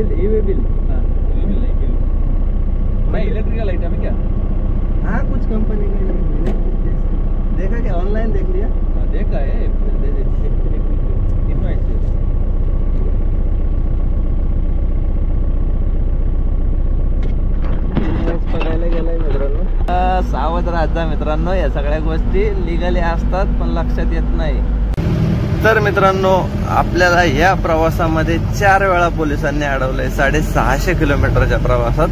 EV bill मैं electrical item है क्या? हाँ कुछ कंपनी का देखा क्या ऑनलाइन देख लिया? देखा है बघायला गेलाय मित्रांनो. सावध राहत जा मित्रांनो, या सगळ्या गोष्टी लिगली असतात पण लक्षात येत नाही. तर मित्रांनो आपल्याला या प्रवासामध्ये 4 वेळा पोलिसांनी अडवलंय 650 किलोमीटरच्या प्रवासात.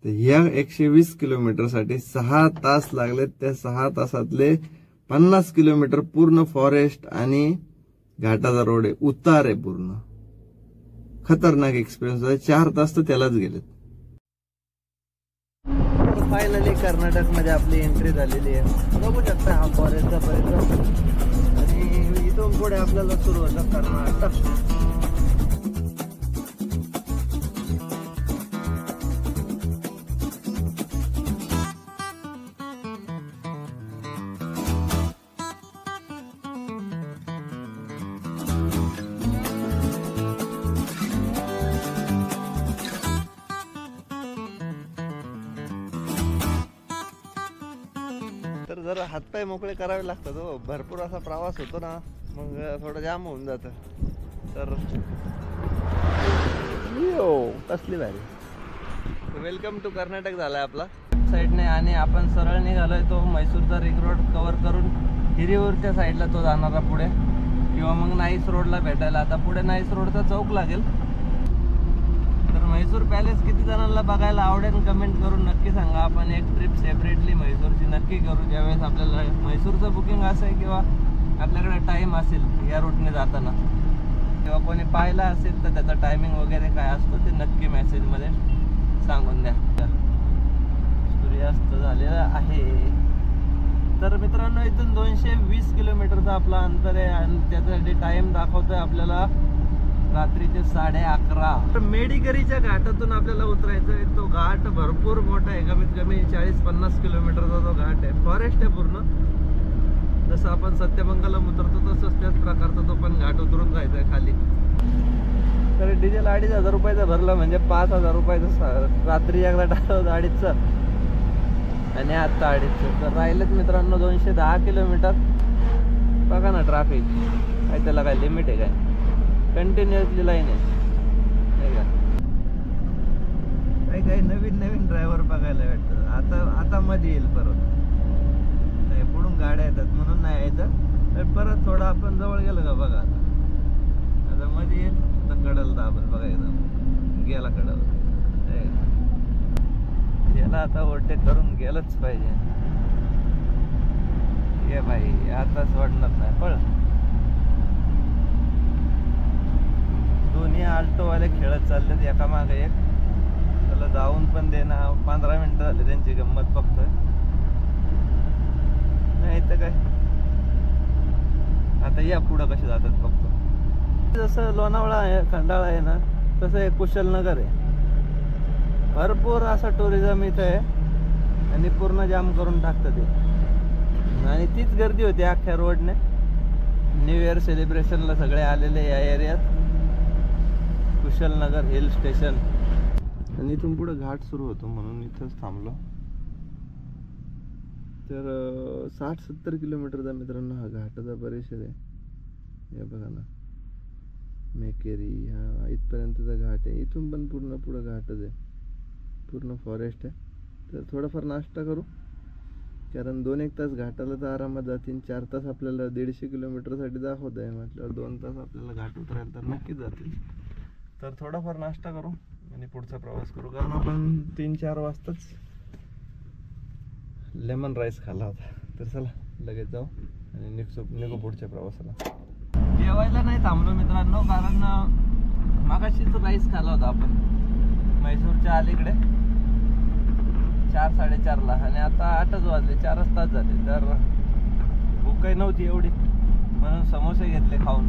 या 120 किलोमीटर साठी 6 तास लागलेत. त्या 6 तासातले 50 किलोमीटर पूर्ण फॉरेस्ट आणि घाटाचा रोड आहे, उतार आहे पूर्ण. खतरनाक एक्सपिरियन्स आहे. 4 तास तर त्यालाच गेलेत. फायनली कर्नाटक मध्ये आपली एंट्री झालेली आहे. बघू शकता हा फॉरेस्टचा परिसर आणि इथून पुढे आपल्याला सुरू होतं कर्नाटक. तर जरा हातपाय मोकळे करावे लागतात हो. भरपूर असा प्रवास होतो ना, मग थोडं जाम होऊन जातं. तर कसली भारी. वेलकम टू कर्नाटक झालाय आपला साईडने आणि आपण सरळ निघालोय तो म्हैसूरचा रिंग रोड कव्हर करून हिरीवरच्या साईडला तो जाणारा पुढे, किंवा मग नाईस रोडला भेटायला. आता पुढे नाईस रोडचा चौक लागेल. तर म्हैसूर पॅलेस किती जणांना बघायला आवडेल कमेंट करून नक्की सांगा. आपण एक ट्रिप सेपरेटली म्हैसूरची नक्की करू, ज्यावेळेस आपल्याला म्हैसूरचं बुकिंग असेल किंवा आपल्याकडे टाइम असेल या रूटने जाताना, किंवा कोणी पाहिला असेल तर त्याचा टायमिंग वगैरे काय असतो ते नक्की मेसेजमध्ये सांगून द्या. सूर्यास्त झालेला आहे. तर मित्रांनो इथून 220 किलोमीटरचा आपला अंतर आहे आणि त्याच्यासाठी टाइम दाखवतोय आपल्याला रात्रीचे 11:30. मेडिकरीच्या घाटातून आपल्याला उतरायचं आहे. तो घाट भरपूर मोठा आहे, कमीत कमी 40-50 किलोमीटरचा तो घाट आहे. फॉरेस्ट आहे पूर्ण. जसं आपण सत्यमंगलम उतरतो तसंच त्याच प्रकारचा तो पण घाट उतरून जायचा आहे खाली. तर डिझेल 2,500 रुपयाचं भरलं म्हणजे 5,000 रुपयाचं रात्री एकदा टाकलं 2,500 आणि आता 2,500. तर राहिलेत मित्रांनो 210 किलोमीटर. बघा ना ट्रॅफिक काय, त्याला काय लिमिट आहे काय? कंटिन्युअसली लाईन आहे का? काही नवीन ड्रायव्हर बघायला भेटतात. आता मध्ये येईल परत. नाही पुढून गाड्या येतात म्हणून नाही यायचं. तर परत थोडं आपण जवळ गेलं का बघा, आता मध्ये येईल तर कडल दाबल बघा, एकदम गेला कडल. याला आता ओव्हरटेक करून गेलंच पाहिजे. ये भाई आता सोडणार नाही. पळ. दोन्ही आल्टोवाले खेळत चाललेत एका मागे एक. त्याला जाऊन पण देणार. 15 मिनिटं झाले त्यांची गंमत बघतोय. नाही तर काय, आता या पुढं कसे जातात बघतो. जसं लोणावळा आहे, खंडाळा आहे ना, तसं एक कुशलनगर आहे. भरपूर असा टुरिझम इथं आहे आणि पूर्ण जाम करून टाकतं ते. आणि तीच गर्दी होती अख्ख्या रोडने. न्यू इयर सेलिब्रेशनला सगळे आलेले या एरियात. Kushalnagar hill station. आणि इथून पुढे घाट सुरू होतो म्हणून इथंच थांबलो. तर 60-70 किलोमीटरचा मित्रांनो हा घाटाचा परिसर आहे. हे बघा ना, मेकेरी हा इथपर्यंतचा घाट आहे. इथून पण पूर्ण पुढं घाटच आहे, पूर्ण फॉरेस्ट आहे. तर थोडाफार नाश्ता करू, कारण 2-1 तास घाटाला तर आरामात जातील. 4 तास आपल्याला 150 किलोमीटरसाठी दाखवत आहे म्हटल्यावर 2 तास आपल्याला घाट उतरायला तर नक्कीच जातील. तर थोडाफार नाश्ता करू आणि पुढचा प्रवास करू, कारण आपण 3-4 वाजताच लेमन राईस खाल्ला होता. तर चला लगेच जाऊ आणि निघू पुढच्या प्रवासाला. जेवायला नाही थांबलो मित्रांनो, कारण मागाशीच राईस खाल्ला होता आपण म्हैसूरच्या अलीकडे 4-4:30ला आणि आता 8च वाजले, 4च तास झाले. तर भूक काही नव्हती एवढी म्हणून समोसे घेतले खाऊन.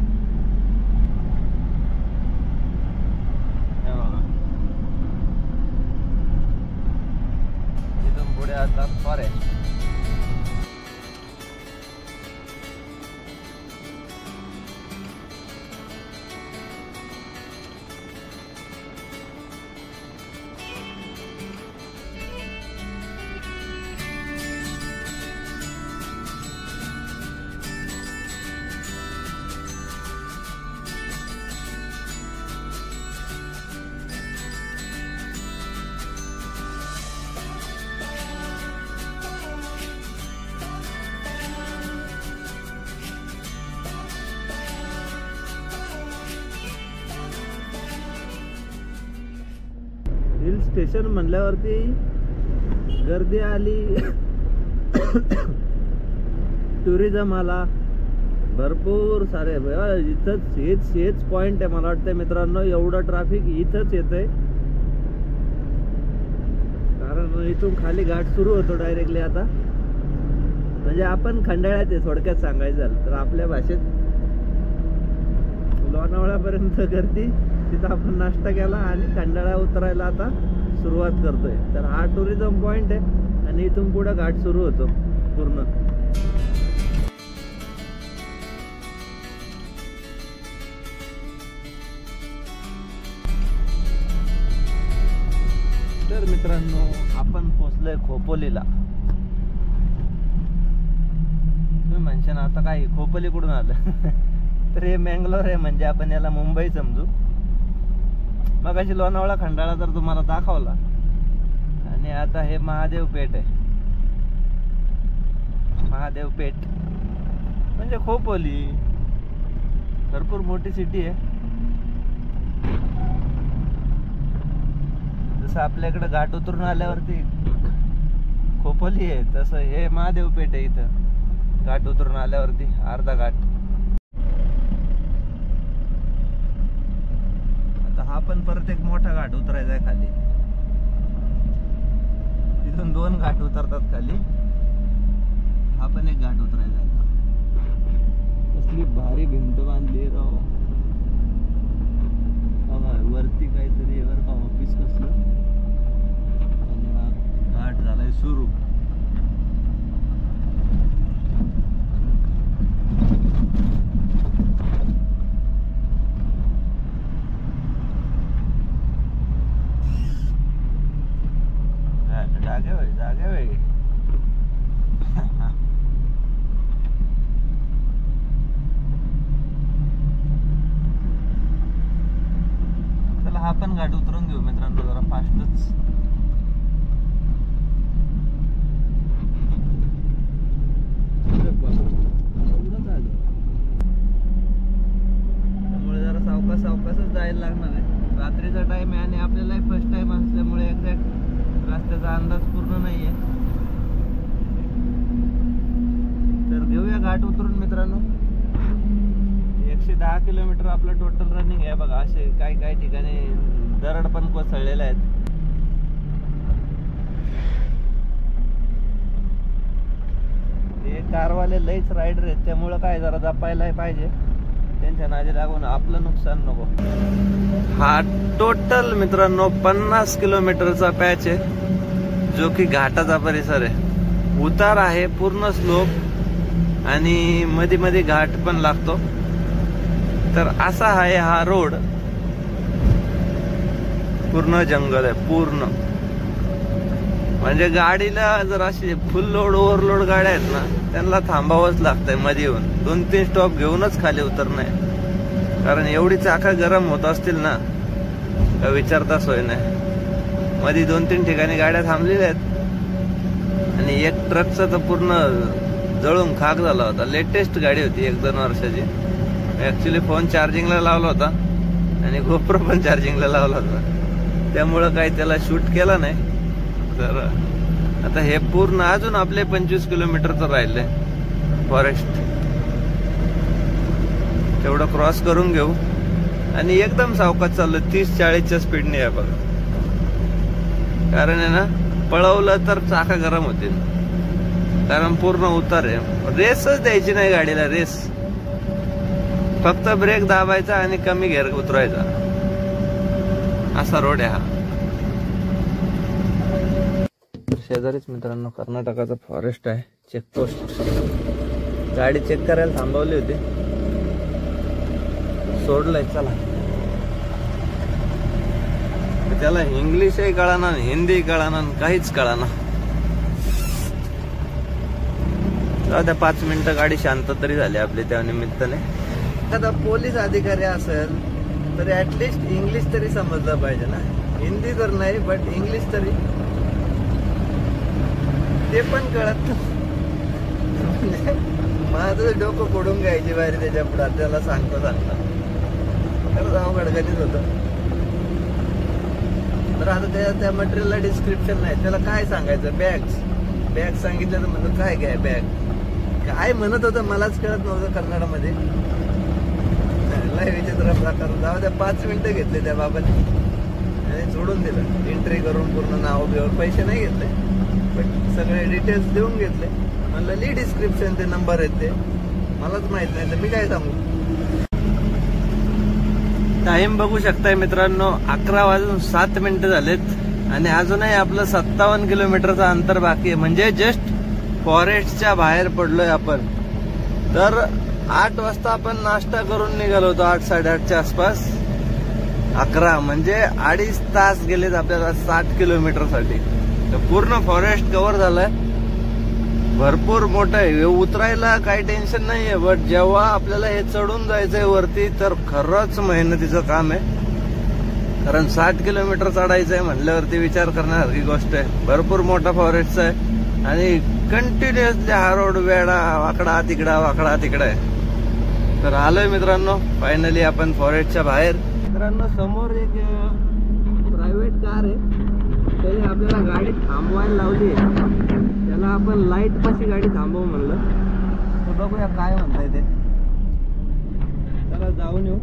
इथून पुढे आता फॉरेस्ट. हिल स्टेशन म्हणल्यावरती गर्दी आली, टुरिझम आला, भरपूर सारे. इथंच हेच पॉइंट आहे मला वाटतं मित्रांनो, एवढं ट्रॅफिक इथंच येतंय. कारण इथून खाली घाट सुरू होतो डायरेक्टली. आता म्हणजे आपण खंडाळ्यात आहे थोडक्यात सांगायचं झालं तर आपल्या भाषेत. लोणावळ्यापर्यंत गर्दी, तिथं आपण नाश्ता केला आणि खंडाळा उतरायला आता सुरुवात करतोय. तर हा टुरिझम पॉइंट आहे आणि इथून पुढे घाट सुरू होतो पूर्ण. तर मित्रांनो आपण पोहोचलोय खोपोलीला. तुम्ही म्हणशाल आता काय खोपोली कुठून आलं? तर हे मँगलोर आहे, म्हणजे आपण याला मुंबई समजू. मग अशी लोणावळा खंडाळा तर तुम्हाला दाखवला आणि आता हे महादेव पेठ आहे. महादेव पेठ म्हणजे खोपोली, भरपूर मोठी सिटी आहे. जसं आपल्याकडे घाट उतरून आल्यावरती खोपोली आहे, तसं हे महादेव पेठ आहे इथं घाट उतरून आल्यावरती अर्धा घाट. आता हा पण परत एक मोठा घाट उतरायचा आहे खाली. तिथून 2 घाट उतरतात खाली, हा पण एक घाट उतरायचा. आता कसली भारी भिंत बांधली राव. वरती काहीतरी वर का ऑफिस कसलं, आणि हा घाट झालाय सुरू. जागे वय चला हा पण घाट उतरून घेऊ मित्रांनो जरा फास्टच. त्यामुळे जरा सावकाशच जायला लागणार आहे. रात्रीचा टाइम आहे आणि आपल्याला फर्स्ट टाइम असल्यामुळे एक्झॅक्ट रस्त्याचा अंदाज पूर्ण नाहीये. तर घेऊया घाट उतरून मित्रांनो. 110 किलोमीटर आपलं टोटल रनिंग आहे बघा. असे काही ठिकाणी दरड पण कोसळलेले आहेत. हे कारवाले लईच रायडर आहेत, त्यामुळं काय जरा जपायला पाहिजे. त्यांच्या नादी लागून आपलं नुकसान नको. हा टोटल मित्रांनो 50 किलोमीटरचा पॅच आहे, जो की घाटाचा परिसर आहे. उतार आहे, पूर्ण स्लोप आणि मध्ये मध्ये घाट पण लागतो. तर असा आहे हा रोड. पूर्ण जंगल आहे पूर्ण. म्हणजे गाडीला जर अशी फुल लोड ओव्हरलोड गाड्या आहेत ना, त्यांना थांबावंच लागतंय मध्ये येऊन. 2-3 स्टॉप घेऊनच खाली उतरणं आहे. कारण एवढी चाका गरम होत असतील ना, का विचारता सोय नाही. मध्ये 2-3 ठिकाणी गाड्या थांबलेल्या आहेत आणि एक ट्रकचा तर पूर्ण जळून खाक झाला होता. लेटेस्ट गाडी होती 1-2 वर्षाची. ऍक्च्युली फोन चार्जिंगला लावला होता आणि गोप्रो पण चार्जिंगला लावला होता, त्यामुळं काही त्याला शूट केला नाही. तर आता हे पूर्ण अजून आपले 25 किलोमीटरचं राहिलंय फॉरेस्ट. तेवढं क्रॉस करून घेऊ आणि एकदम सावकाश चाललो. 30-40च्या स्पीडने आहे बघा. कारण आहे ना, पळवलं तर चाका गरम होतील. कारण पूर्ण उतार आहे. रेसच द्यायची नाही गाडीला. रेस फक्त ब्रेक दाबायचा आणि कमी गेअर उतरायचा, असा रोड आहे हा. शेजारीच मित्रांनो कर्नाटकाचा फॉरेस्ट आहे. चेकपोस्ट. गाडी चेक करायला थांबवली होती, सोडलंय. चला. त्याला इंग्लिशही कळाना, हिंदी कळाना, काहीच कळाना. त्या 5 मिनिटं गाडी शांत तरी झाली आपली त्या निमित्ताने. एखादा पोलीस अधिकारी असेल तर ऍटलिस्ट इंग्लिश तरी समजलं पाहिजे ना. हिंदी तर नाही, बट इंग्लिश तरी. ते पण कळत. माझं डोकं फोडून घ्यायची बाहेर त्याच्या पुढे. त्याला सांगता खरंच अवघड कधीच होतं. तर आता त्या मटेरियलला डिस्क्रिप्शन नाही, त्याला काय सांगायचं? बॅग सांगितलं तर म्हणतो काय घ्याय बॅग, काय म्हणत होतं मलाच कळत नव्हतं कन्नडमध्ये. लय विचित्र प्रकार. जाऊ द्या, 5 मिनिटं घेतले त्या बाबत आणि सोडून दिलं. एंट्री करून पूर्ण नाव बिवर पैसे नाही घेतले, पण सगळे डिटेल्स देऊन घेतले. म्हणलं ली डिस्क्रिप्शन, ते नंबर आहेत ते मलाच माहित नाही तर मी काय सांगू. टाइम बघू शकताय मित्रांनो, 11:07 झालेत आणि अजूनही आपलं 57 किलोमीटरचं अंतर बाकी आहे. म्हणजे जस्ट फॉरेस्टच्या बाहेर पडलोय आपण. तर 8 वाजता आपण नाश्ता करून निघालो होतो, 8-8:30च्या आसपास. 11 म्हणजे 2.5 तास गेलेत आपल्याला 60 किलोमीटरसाठी. तर पूर्ण फॉरेस्ट कव्हर झालंय. भरपूर मोठं आहे, उतरायला काही टेन्शन नाहीये. बट जेव्हा आपल्याला हे चढून जायचंय वरती तर खरंच मेहनतीचं काम आहे. कारण 60 किलोमीटर चढायचंय म्हणल्यावरती विचार करण्यासारखी गोष्ट आहे. भरपूर मोठा फॉरेस्ट आहे आणि कंटिन्युअसली हा रोड वेडा वाकडा तिकडा आहे. तर आलोय मित्रांनो फायनली आपण फॉरेस्टच्या बाहेर. मित्रांनो समोर एक प्रायव्हेट कार आहे, त्याने आपल्याला गाडी थांबवायला लावली. त्याला आपण लाईट पाशी गाडी थांबवू म्हणलं. तर बघूया काय म्हणताय ते. चला जाऊन येऊ.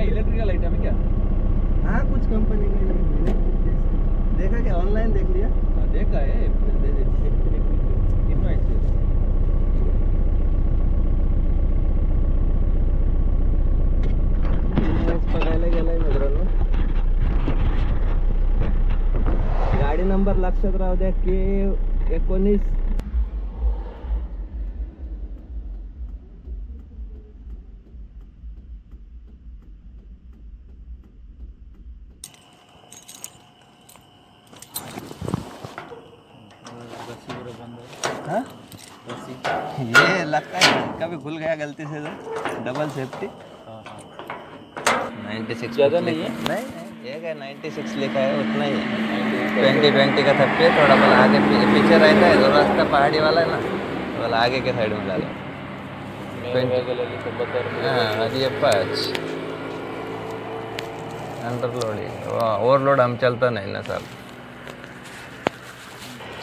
इलेक्ट्रिकल आइटम है क्या? हाँ कुछ कंपनी का देखा क्या, ऑनलाइन देख लिया? देखा है, इन्वाइट बघायला गेलाय मित्रांनो. गाडी नंबर लक्षात राहू द्या, K19. ये लगता है कभी खुल गया गलती से तो डबल सेफ्टी. 96 ज़्यादा नहीं है? नहीं ये क्या 96 लिखा है, उतना ही है. 20 का थप्पी है, थोड़ा बोला आगे पीछे रहता है. जो रास्ता पहाड़ी वाला है ना, बोला आगे के साइड में डालो. हाँ ये 5 अंडरलोड है, ओवरलोड हम चलता नहीं ना साहब.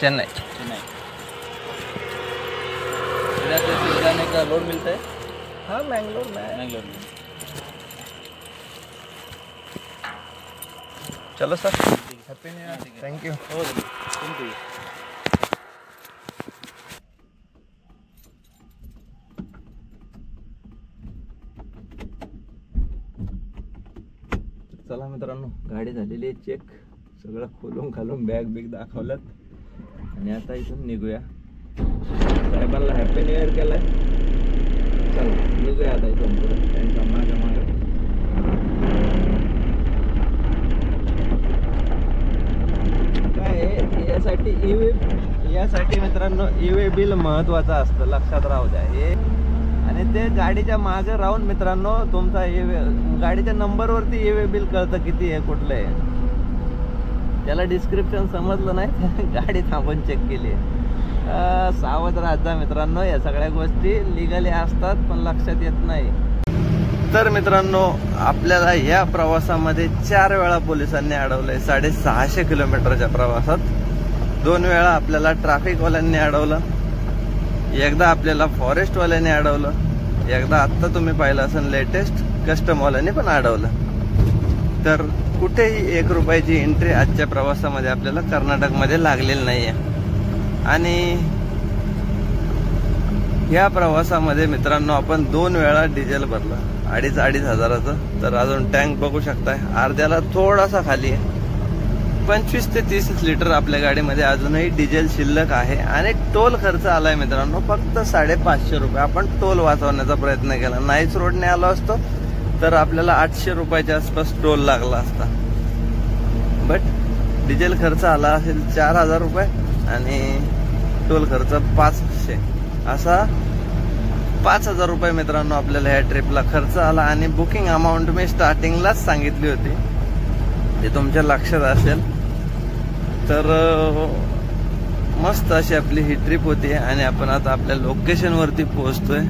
चेन्नई जाने का लोड मिलता है? हाँ मैंगलोर में. चलो sir, happy new year. Thank you. चला मित्रांनो, गाडी झालेली आहे चेक. सगळं खोलून खालून बॅग बिग दाखवल्यात आणि आता इथून निघूया. साहेबांना हॅपी न्यू इयर केलाय. चला निघूया आता इथून पुढे त्यांच्या मागे. काय यासाठी मित्रांनो ई-वे बिल महत्वाचं असतं, लक्षात राहू द्या हे. आणि ते गाडीच्या मागे राहून मित्रांनो तुमचा गाडीच्या नंबरवरती ई-वे बिल कळतं किती आहे, कुठलं आहे. त्याला डिस्क्रिप्शन समजलं नाही, गाडी थांबून चेक केली. सावध राहत जा मित्रांनो, या सगळ्या गोष्टी लिगली असतात पण लक्षात येत नाही. तर मित्रांनो आपल्याला या प्रवासामध्ये 4 वेळा पोलिसांनी अडवलंय. 650 किलोमीटरच्या प्रवासात 2 वेळा आपल्याला ट्रॅफिकवाल्यांनी अडवलं, एकदा आपल्याला फॉरेस्टवाल्यांनी अडवलं, एकदा आत्ता तुम्ही पाहिलं असेल लेटेस्ट कस्टमवाल्यांनी पण अडवलं. तर कुठेही 1 रुपयाची एंट्री आजच्या प्रवासामध्ये आपल्याला कर्नाटकमध्ये लागलेली नाहीये. आणि या प्रवासामध्ये मित्रांनो आपण 2 वेळा डिझेल भरलं, 2,500 हजाराचं. तर अजून टँक बघू शकताय, अर्ध्याला थोडासा खाली आहे. 25 ते 30 लिटर आपल्या गाडीमध्ये अजूनही डिझेल शिल्लक आहे. आणि टोल खर्च आलाय मित्रांनो फक्त 550 रुपये. आपण टोल वाचवण्याचा प्रयत्न केला. नाईस रोडने आलो असतो तर आपल्याला 800 रुपयाच्या आसपास टोल लागला असता. बट डिझेल खर्च आला असेल 4,000 रुपये आणि टोल खर्च 500. असा 5,000 रुपये मित्रांनो आपल्याला ह्या ट्रिपला खर्च आला. आणि बुकिंग अमाऊंट मी स्टार्टिंगलाच सांगितली होती, ते तुमच्या लक्षात असेल. तर मस्त अशी आपली ही ट्रिप होती. आणि आपण आता आपल्या लोकेशनवरती पोहोचतोय.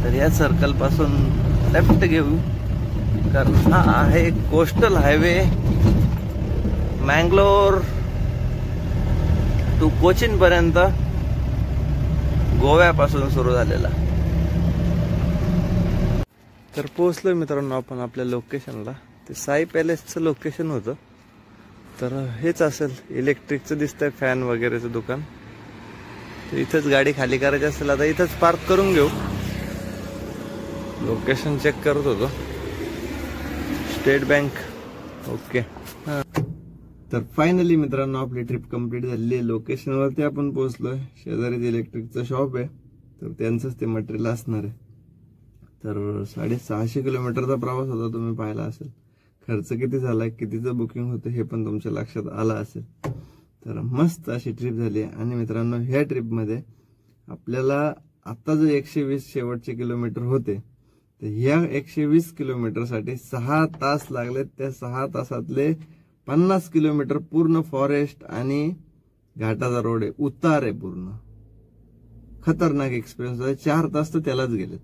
तर या सर्कल पासून लेफ्ट घेऊ, कारण हा आहे coastal highway Mangalore to Cochin पर्यंत, गोव्यापासून सुरू झालेला. तर पोहोचलोय मित्रांनो आपण आपल्या लोकेशनला. ते साई पॅलेसचं लोकेशन होतं. तर हेच असेल, इलेक्ट्रिकचं दिसतंय फॅन वगैरेचं दुकान. तर इथंच गाडी खाली करायची असेल, आता इथंच पार्क करून घेऊ. लोकेशन चेक करत होतो, स्टेट बँक. ओके. तर फायनली मित्रांनो आपली ट्रिप कंप्लीट झालेली आहे. लोकेशनवरती आपण पोहोचलोय. शेजारीच इलेक्ट्रिकचं शॉप आहे, तर त्यांचंच ते मटेरियल असणार आहे. तर 650 किलोमीटरचा प्रवास होता, तुम्ही पाहिला असेल. खर्च किती झालाय, कितीचं बुकिंग होतं हे पण तुमच्या लक्षात आलं असेल. तर मस्त अशी ट्रिप झाली. आणि मित्रांनो ह्या ट्रिपमध्ये आपल्याला आता जो 120 शेवटचे किलोमीटर होते, तर ह्या 120 किलोमीटरसाठी 6 तास लागले. त्या 6 तासातले 50 किलोमीटर पूर्ण फॉरेस्ट आणि घाटाचा रोड आहे, उतार आहे, पूर्ण खतरनाक एक्सपिरियन्स आहे. 4 तास तर त्यालाच गेलेत.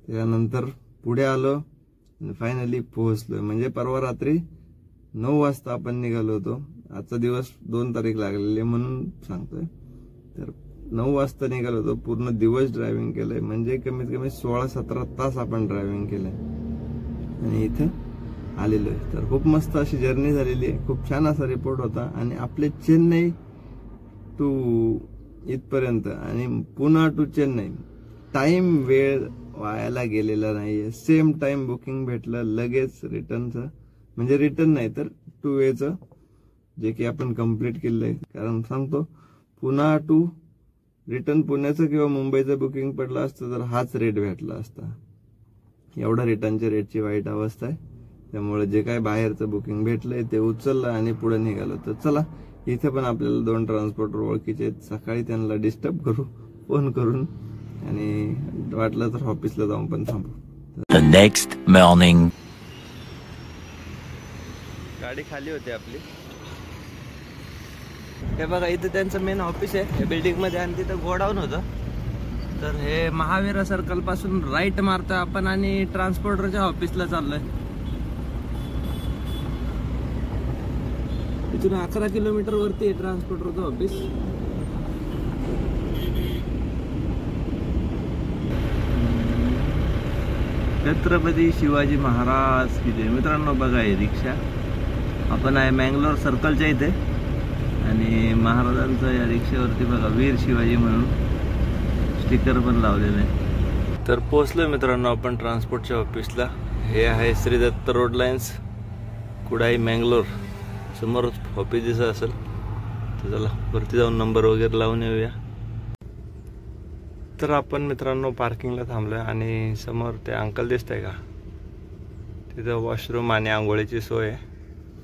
त्यानंतर पुढे आलो आणि फायनली पोहोचलोय. म्हणजे परवा रात्री 9 वाजता आपण निघालो होतो. आजचा दिवस 2 तारीख लागलेली म्हणून सांगतोय. तर 9 वाजता निघालो होतो. पूर्ण दिवस ड्रायव्हिंग केलंय, म्हणजे कमीत कमी 16-17 तास आपण ड्रायव्हिंग केलंय आणि इथे आलेलो आहे. तर खूप मस्त अशी जर्नी झालेली आहे. खूप छान असा रिपोर्ट होता. आणि आपले चेन्नई टू इथपर्यंत आणि पुणे टू चेन्नई टाइम वेळ वायाला गेलेला नाहीये. सेम टाइम बुकिंग भेटलं लगेच रिटर्नचं, म्हणजे रिटर्न नाही तर 2 वेचं, जे की आपण कम्प्लीट केलंय. कारण सांगतो, पुणे टू रिटर्न पुण्याचं किंवा मुंबईचं बुकिंग पडलं असतं तर हाच रेट भेटला असता. एवढा रिटर्नच्या रेटची वाईट अवस्था आहे. त्यामुळे जे काय बाहेरचं बुकिंग भेटलंय ते उचललं आणि पुढे निघालो. तर चला, इथे पण आपल्याला 2 ट्रान्सपोर्टर ओळखीचे आहेत. सकाळी त्यांना डिस्टर्ब करू फोन करून, आणि वाटलं तर ऑफिसला जाऊन पण थांबू. The next morning. गाडी खाली होती आपली. हे बघा, इथे त्यांचं मेन ऑफिस आहे या बिल्डिंग मध्ये, आणि तिथं गोडाऊन होतं. तर हे महावीरा सर्कल पासून राईट मारतोय आपण आणि ट्रान्सपोर्टरच्या ऑफिसला चाललोय. इथून 11 किलोमीटर वरती आहे ट्रान्सपोर्टरचं ऑफिस. छत्रपती शिवाजी महाराज की जय. मित्रांनो बघा, हे रिक्षा आपण आहे मँगलोर सर्कलच्या इथे, आणि महाराजांचं या रिक्षेवरती बघा वीर शिवाजी म्हणून स्टिकर पण लावलेलं आहे. तर पोहोचलोय मित्रांनो आपण ट्रान्सपोर्टच्या ऑफिसला. हे आहे श्री दत्त रोड लाईन्स, कुडाई, मँगलोर. समोर ऑफिस दिसत असेल. तर चला वरती जाऊन नंबर वगैरे लावून येऊया. तर आपण मित्रांनो पार्किंगला थांबलोय आणि समोर ते अंकल दिसतंय का, तिथं वॉशरूम आणि आंघोळीची सोय आहे.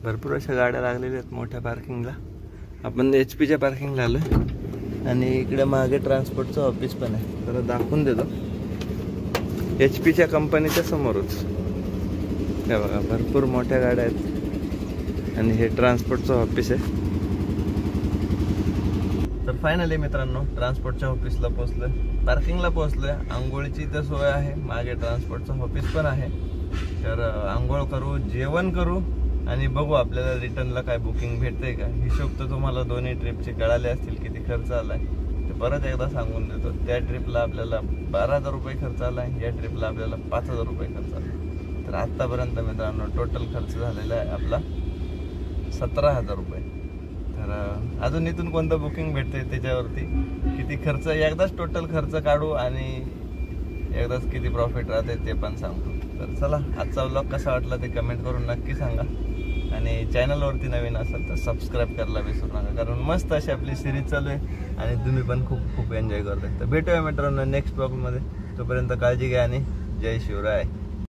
भरपूर अशा गाड्या लागलेल्या आहेत मोठ्या पार्किंगला. आपण HP पार्किंगला आलोय आणि इकडे मागे ट्रान्सपोर्टचं ऑफिस पण आहे. तर दाखवून देतो. HP कंपनीच्या समोरच हे बघा, भरपूर मोठ्या गाड्या आहेत आणि हे ट्रान्सपोर्टचं ऑफिस आहे. तर फायनली मित्रांनो ट्रान्सपोर्टच्या ऑफिसला पोहोचलोय, पार्किंगला पोहोचलोय. आंघोळीची इथं सोय आहे, मागे ट्रान्सपोर्टचं ऑफिस पण आहे. तर आंघोळ करू, जेवण करू आणि बघू आपल्याला रिटर्नला काय बुकिंग भेटते का. हिशोब तर तुम्हाला दोन्ही ट्रिपचे कळाले असतील, किती खर्च आलाय ते परत एकदा सांगून देतो. त्या ट्रिपला आपल्याला 12,000 रुपये खर्च आलाय, या ट्रिपला आपल्याला 5,000 रुपये खर्च आला. तर आतापर्यंत मित्रांनो टोटल खर्च झालेला आहे आपला 17,000 रुपये. तर अजून इथून कोणतं बुकिंग भेटते त्याच्यावरती किती खर्च, एकदाच टोटल खर्च काढू आणि एकदाच किती प्रॉफिट राहते ते पण सांगतो. तर चला, आजचा व्लॉग कसा वाटला ते कमेंट करून नक्की सांगा. आणि चॅनलवरती नवीन असाल तर सबस्क्राईब करायला विसरू नका, कारण मस्त अशी आपली सिरीज चालू आहे आणि तुम्ही पण खूप खूप एन्जॉय करताय. तर भेटूया मित्रांनो नेक्स्ट ब्लॉगमध्ये. तोपर्यंत काळजी घ्या आणि जय शिवराय.